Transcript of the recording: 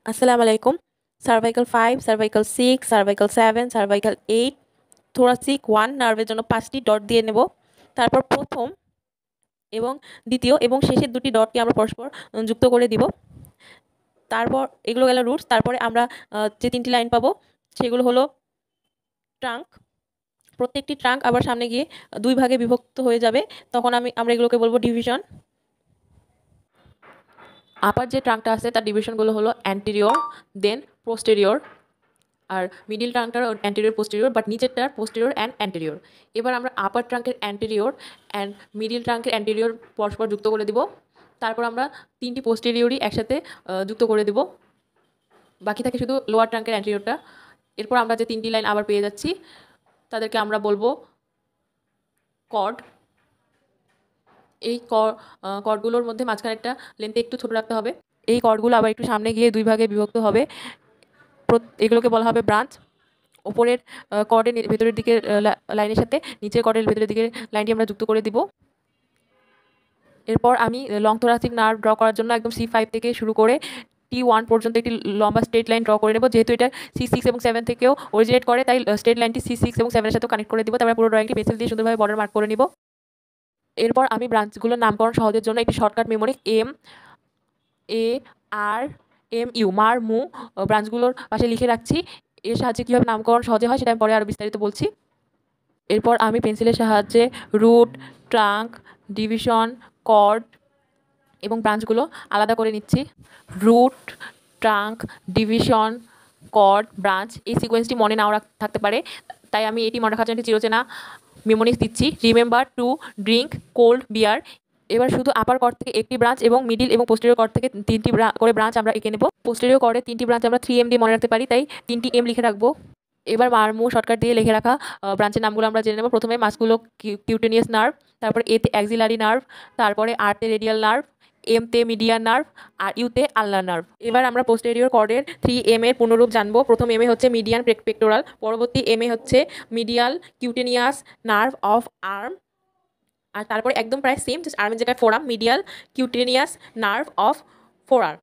আসসালামু আলাইকুম। Cervical 5, cervical 6, cervical 7, cervical 8, thoracic 1 নার্ভের জন্য 5টি ডট দিয়ে নেব। তারপর প্রথম এবং দ্বিতীয় এবং শেষের দুটি ডটকে আমরা পরস্পর যুক্ত করে দিব। তারপর এগুলো গেল রুটস। তারপরে আমরা যে 3টি লাইন পাবো সেগুলো হলো ট্রাঙ্ক। প্রত্যেকটি ট্রাঙ্ক আবার সামনে গিয়ে 2 ভাগে বিভক্ত হয়ে যাবে। তখন আমরা এগুলোকে বলবো ডিভিশন। আপার যে ট্রাঙ্কটা আছে তার ডিভিশনগুলো হলো অ্যান্টেরিয়র, দেন পোস্টেরিয়র, আর মিডিল ট্রাঙ্কটার অ্যান্টেরিয়র পোস্টেরিয়র, বাট নিচেরটার পোস্টেরিয়র অ্যান্ড অ্যান্টেরিয়র। এবার আমরা আপার ট্রাঙ্কের অ্যান্টেরিয়র অ্যান্ড মিডিল ট্রাঙ্কের অ্যান্টেরিয়র পরস্পর যুক্ত করে দিব। তারপর আমরা 3টি পোস্টেরিয়রই একসাথে যুক্ত করে দেব। বাকি থাকে শুধু লোয়ার ট্রাঙ্কের অ্যান্টেরিয়রটা। এরপর আমরা যে 3টি লাইন আবার পেয়ে যাচ্ছি তাদেরকে আমরা বলবো কর্ড। এই কর্ডগুলোর মধ্যে মাঝখানে একটা লেন্থে একটু ছোটো রাখতে হবে। এই কর্ডগুলো আবার একটু সামনে গিয়ে 2 ভাগে বিভক্ত হবে। এগুলোকে বলা হবে ব্রাঞ্চ। ওপরের কর্ডের ভেতরের দিকের লাইনের সাথে নিচের কর্ডের ভেতরের দিকের লাইনটি আমরা যুক্ত করে দিব। এরপর আমি লং থোরাসিক নার্ভ ড্র করার জন্য একদম C5 থেকে শুরু করে T1 পর্যন্ত একটি লম্বা স্ট্রেট লাইন ড্র করে নেব। যেহেতু এটা C6 এবং 7 থেকেও অরিজিনেট করে, তাই স্ট্রেট লাইনটি C6 এবং 7 এর সাথেও কানেক্ট করে দিব। তারপর পুরো ড্রয়িংটি পেন্সিল দিয়ে সুন্দরভাবে বর্ডার মার্ক করে নিব। এরপর আমি ব্রাঞ্চগুলোর নামকরণ সহজের জন্য একটি শর্টকাট মেমোরিক MARMU মার-মু ব্রাঞ্চগুলোর পাশে লিখে রাখছি। এর সাহায্যে কীভাবে নামকরণ সহজে হয় সেটা আমি পরে আরও বিস্তারিত বলছি। এরপর আমি পেন্সিলের সাহায্যে রুট, ট্রাঙ্ক, ডিভিশন, কর্ড এবং ব্রাঞ্চগুলো আলাদা করে নিচ্ছি। Root, trunk, division, cord, branch, এই সিকোয়েন্সটি মনে নাও থাকতে পারে, তাই আমি এটি মনে রাখার জন্য একটি চিরচেনা মেমোরিক্স দিচ্ছি। রিমেম্বার টু ড্রিঙ্ক কোল্ড বিয়ার। এবার শুধু আপার কর্ড থেকে একটি ব্রাঞ্চ এবং মিডিল এবং পোস্টেরিয়র কর্ড থেকে 3টি করে ব্রাঞ্চ আমরা এঁকে নেব। পোস্টেরিয়র কর্ডে 3টি ব্রাঞ্চ আমরা 3M দিয়ে মনে রাখতে পারি, তাই 3টি M লিখে রাখবো। এবার মারমু শর্টকাট দিয়ে লিখে রাখা ব্রাঞ্চের নামগুলো আমরা জেনে নেব। প্রথমে মাসগুলো কিউটেনিয়াস নার্ভ, তারপরে এতে অ্যাক্সিলারি নার্ভ, তারপরে আরতে রেডিয়াল নার্ভ, এমতে মিডিয়ান নার্ভ, আর ইউতে আলনার নার্ভ। এবার আমরা পোস্টেরিয়র কর্ডের 3M এর পূর্ণরূপ জানবো। প্রথম M এ হচ্ছে মিডিয়ান পেক্টোরাল, পরবর্তী M এ হচ্ছে medial cutaneous nerve of arm, আর তারপরে একদম প্রায় সেম, জাস্ট আর্মের জায়গায় forearm, medial cutaneous nerve of four arm.